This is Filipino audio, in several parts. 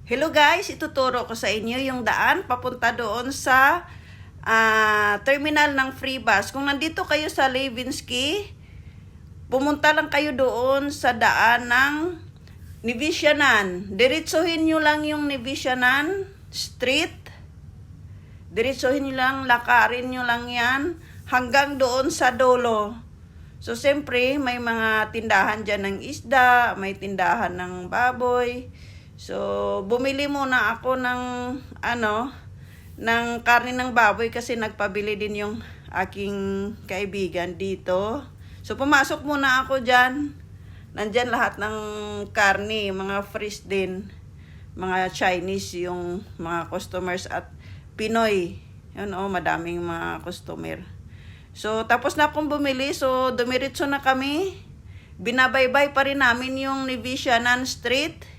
Hello guys, ituturo ko sa inyo yung daan papunta doon sa terminal ng free bus. Kung nandito kayo sa Levinsky, pumunta lang kayo doon sa daan ng Nivisyanan. Diretsuhin nyo lang yung Nivisyanan Street. Diretsuhin nyo lang, lakarin nyo lang yan hanggang doon sa dulo. So, siyempre, may mga tindahan dyan ng isda, may tindahan ng baboy. So, bumili muna ako ng ng karne ng baboy kasi nagpabili din yung aking kaibigan dito. So, pumasok muna ako dyan. Nandyan lahat ng karne, mga fresh din. Mga Chinese yung mga customers at Pinoy. Yun madaming mga customer. So, tapos na akong bumili. So, dumiretso na kami. Binabaybay pa rin namin yung Nivisyanan Street.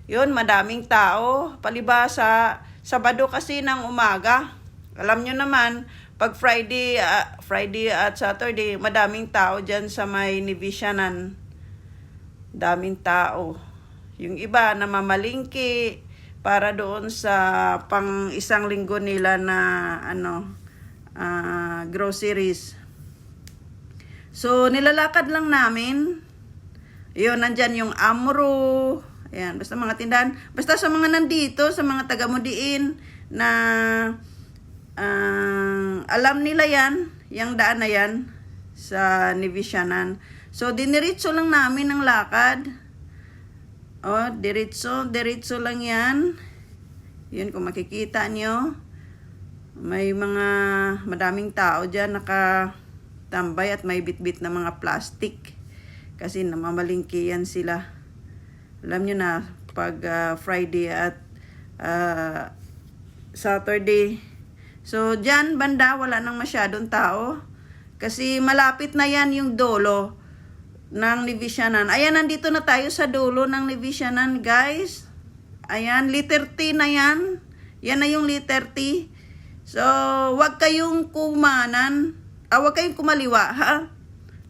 Yun, madaming tao. Palibasa, Sabado kasi ng umaga. Alam nyo naman, pag Friday at Saturday, madaming tao dyan sa may Nivisyanan. Daming tao. Yung iba namamalingki para doon sa pang isang linggo nila na groceries. So, nilalakad lang namin. Yun, nandyan yung Amro. Ayan, basta mga tindahan. Basta sa mga nandito, sa mga taga-Mudiin na alam nila yan, yung daan na yan sa Nivisyanan. So, diniritso lang namin ang lakad. Diretso lang yan. Yun, kung makikita nyo. May madaming tao dyan nakatambay at may bitbit na mga plastic. Kasi namamalingki yan sila. Alam nyo na, pag Friday at Saturday. So, dyan, banda, wala nang masyadong tao. Kasi malapit na yan yung dulo ng Nivisyanan. Ayan, nandito na tayo sa dulo ng Nivisyanan, guys. Ayan, letter T na yan. Yan na yung letter T. So, wag kayong wag kayong kumaliwa, ha?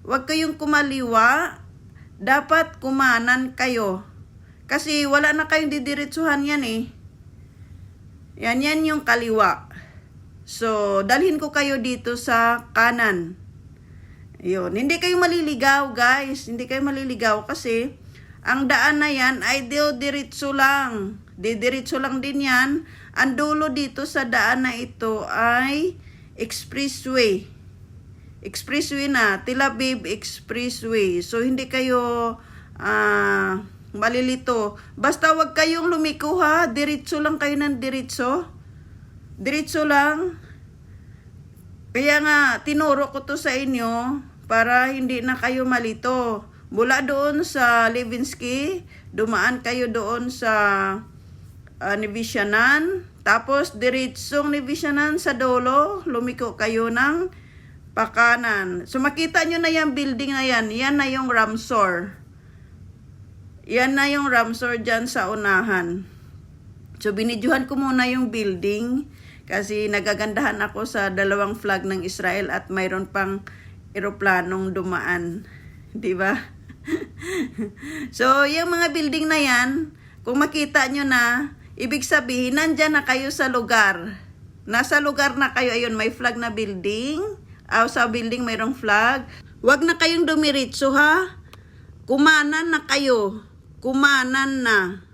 Wag kayong kumaliwa. Dapat kumanan kayo. Kasi wala na kayong didiretsuhan yan eh. Yan yung kaliwa. So, dalhin ko kayo dito sa kanan. Yun. Hindi kayo maliligaw, guys. Hindi kayo maliligaw kasi ang daan na yan ay diretso lang. Didiretso lang din yan. Ang dulo dito sa daan na ito ay expressway. Expressway na. Tel Aviv Expressway. So, hindi kayo malilito. Basta wag kayong lumiko ha. Diretso lang kayo ng diretso. Diretso lang. Kaya nga, tinuro ko to sa inyo para hindi na kayo malito. Mula doon sa Levinsky, dumaan kayo doon sa Nivisyanan. Tapos, diretsong Nivisyanan sa dulo, lumiko kayo ng pakanan. So, makita nyo na yung building na yan. Yan na yung Ramsor. Yan na yung Ramsor dyan sa unahan. So, binidyohan ko muna yung building kasi nagagandahan ako sa dalawang flag ng Israel at mayroon pang eroplanong dumaan. Diba? So, yung mga building na yan, kung makita nyo na, ibig sabihin, nandyan na kayo sa lugar. Nasa lugar na kayo. Ayun, may flag na building. Sa building mayroong flag. Huwag na kayong dumiritso ha. Kumanan na kayo. Kumanan na.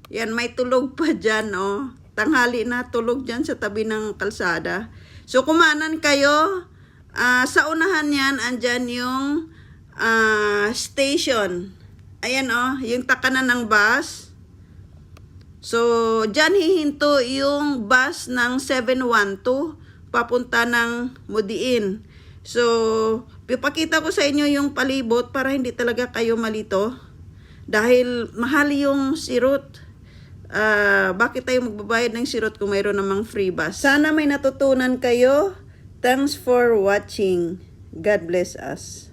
Yan, may tulog pa dyan, oh. Tanghali na, tulog dyan sa tabi ng kalsada. So, kumanan kayo. Sa unahan yan, andyan yung station. Ayan, oh, yung takanan ng bus. So, dyan hihinto yung bus ng 712 papunta ng Mudiin. So, pipakita ko sa inyo yung palibot para hindi talaga kayo malito. Dahil mahal yung sirot. Bakit tayo magbabayad ng sirot kung mayroon namang free bus? Sana may natutunan kayo. Thanks for watching. God bless us.